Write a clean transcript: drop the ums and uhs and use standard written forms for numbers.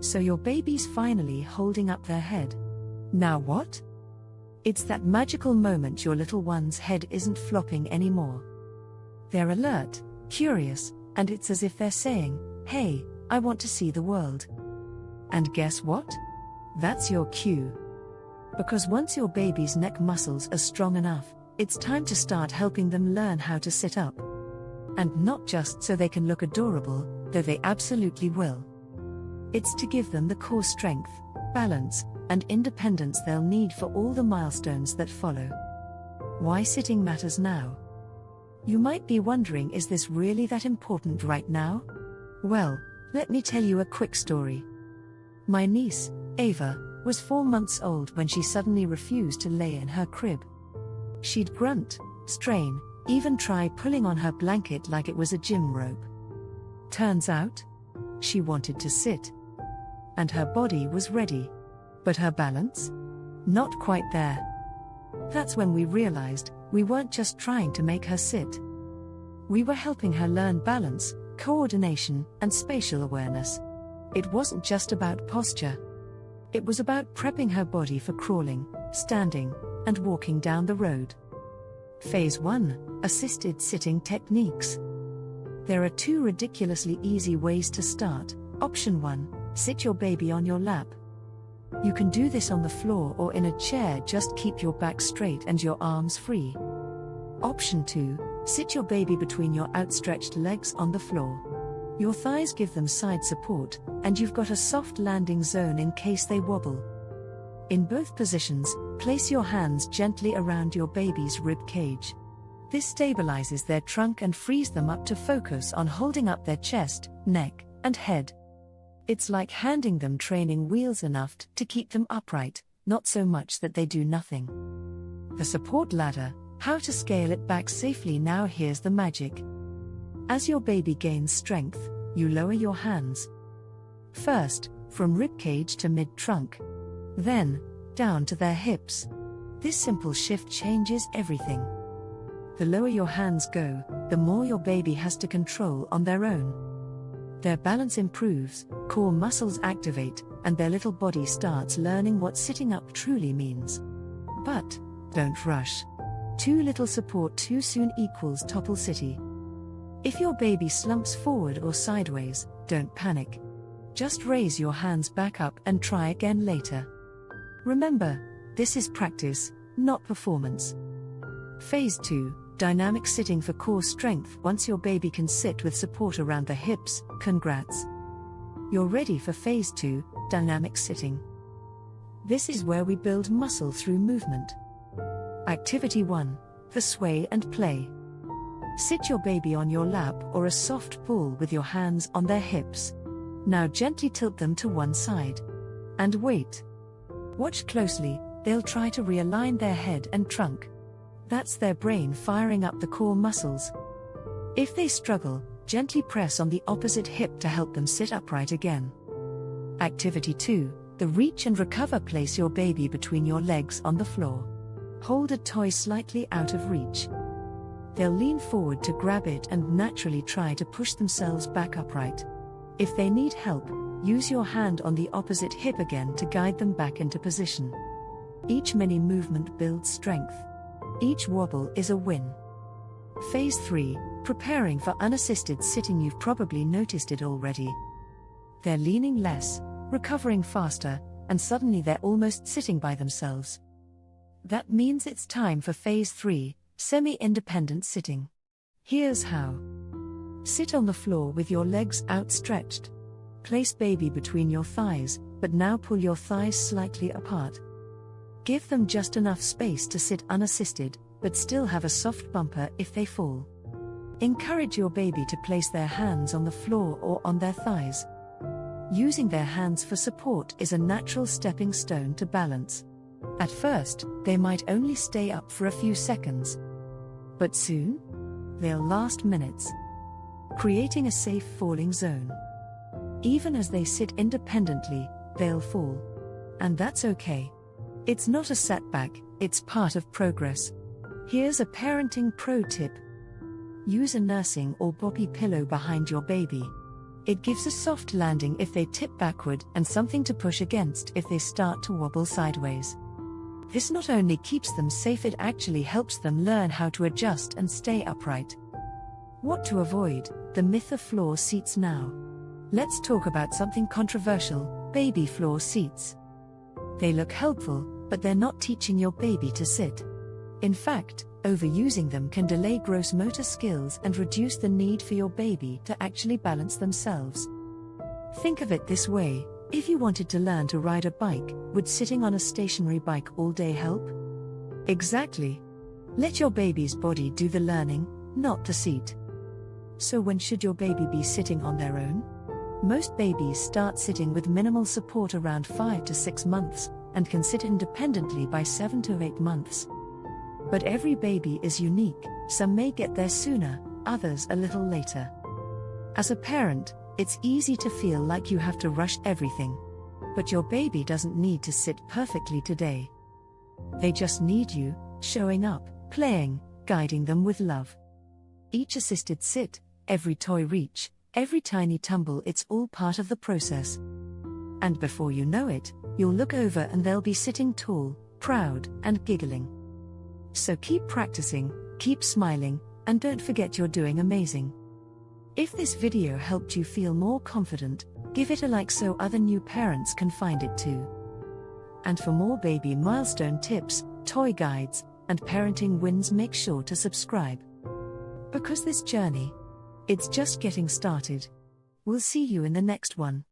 So your baby's finally holding up their head. Now what? It's that magical moment your little one's head isn't flopping anymore. They're alert, curious, and it's as if they're saying, "Hey, I want to see the world." And guess what? That's your cue. Because once your baby's neck muscles are strong enough, it's time to start helping them learn how to sit up. And not just so they can look adorable, though they absolutely will. It's to give them the core strength, balance, and independence they'll need for all the milestones that follow. Why sitting matters now? You might be wondering, is this really that important right now? Well, let me tell you a quick story. My niece, Ava, was 4 months old when she suddenly refused to lay in her crib. She'd grunt, strain, even try pulling on her blanket like it was a gym rope. Turns out, she wanted to sit. And her body was ready. But her balance? Not quite there. That's when we realized we weren't just trying to make her sit. We were helping her learn balance, coordination, and spatial awareness. It wasn't just about posture. It was about prepping her body for crawling, standing, and walking down the road. Phase 1: Assisted Sitting Techniques. There are 2 ridiculously easy ways to start. Option 1: sit your baby on your lap. You can do this on the floor or in a chair, just keep your back straight and your arms free. Option 2: sit your baby between your outstretched legs on the floor. Your thighs give them side support, and you've got a soft landing zone in case they wobble. In both positions, place your hands gently around your baby's rib cage. This stabilizes their trunk and frees them up to focus on holding up their chest, neck, and head. It's like handing them training wheels enough to keep them upright, not so much that they do nothing. The support ladder: how to scale it back safely. Now here's the magic. As your baby gains strength, you lower your hands. First, from ribcage to mid-trunk. Then, down to their hips. This simple shift changes everything. The lower your hands go, the more your baby has to control on their own. Their balance improves, core muscles activate, and their little body starts learning what sitting up truly means. But, don't rush. Too little support too soon equals topple city. If your baby slumps forward or sideways, don't panic. Just raise your hands back up and try again later. Remember, this is practice, not performance. Phase 2: Dynamic sitting for core strength. Once your baby can sit with support around the hips, congrats. You're ready for Phase 2, dynamic sitting. This is where we build muscle through movement. Activity 1: the sway and play. Sit your baby on your lap or a soft ball with your hands on their hips. Now gently tilt them to one side. And wait. Watch closely, they'll try to realign their head and trunk. That's their brain firing up the core muscles. If they struggle, gently press on the opposite hip to help them sit upright again. Activity 2: the reach and recover. Place your baby between your legs on the floor. Hold a toy slightly out of reach. They'll lean forward to grab it and naturally try to push themselves back upright. If they need help, use your hand on the opposite hip again to guide them back into position. Each mini movement builds strength. Each wobble is a win. Phase 3: preparing for unassisted sitting. You've probably noticed it already. They're leaning less, recovering faster, and suddenly they're almost sitting by themselves. That means it's time for Phase 3, semi-independent sitting. Here's how. Sit on the floor with your legs outstretched. Place baby between your thighs, but now pull your thighs slightly apart. Give them just enough space to sit unassisted, but still have a soft bumper if they fall. Encourage your baby to place their hands on the floor or on their thighs. Using their hands for support is a natural stepping stone to balance. At first, they might only stay up for a few seconds. But soon, they'll last minutes. Creating a safe falling zone. Even as they sit independently, they'll fall. And that's okay. It's not a setback, it's part of progress. Here's a parenting pro tip. Use a nursing or boppy pillow behind your baby. It gives a soft landing if they tip backward and something to push against if they start to wobble sideways. This not only keeps them safe, it actually helps them learn how to adjust and stay upright. What to avoid? The myth of floor seats now. Let's talk about something controversial: baby floor seats. They look helpful, but they're not teaching your baby to sit. In fact, overusing them can delay gross motor skills and reduce the need for your baby to actually balance themselves. Think of it this way: if you wanted to learn to ride a bike, would sitting on a stationary bike all day help? Exactly. Let your baby's body do the learning, not the seat. So when should your baby be sitting on their own? Most babies start sitting with minimal support around 5 to 6 months, and can sit independently by 7 to 8 months. But every baby is unique, some may get there sooner, others a little later. As a parent, it's easy to feel like you have to rush everything. But your baby doesn't need to sit perfectly today. They just need you, showing up, playing, guiding them with love. Each assisted sit, every toy reach, every tiny tumble, it's all part of the process. And before you know it, you'll look over and they'll be sitting tall, proud, and giggling. So keep practicing, keep smiling, and don't forget you're doing amazing. If this video helped you feel more confident, give it a like so other new parents can find it too. And for more baby milestone tips, toy guides, and parenting wins, make sure to subscribe. Because this journey, it's just getting started. We'll see you in the next one.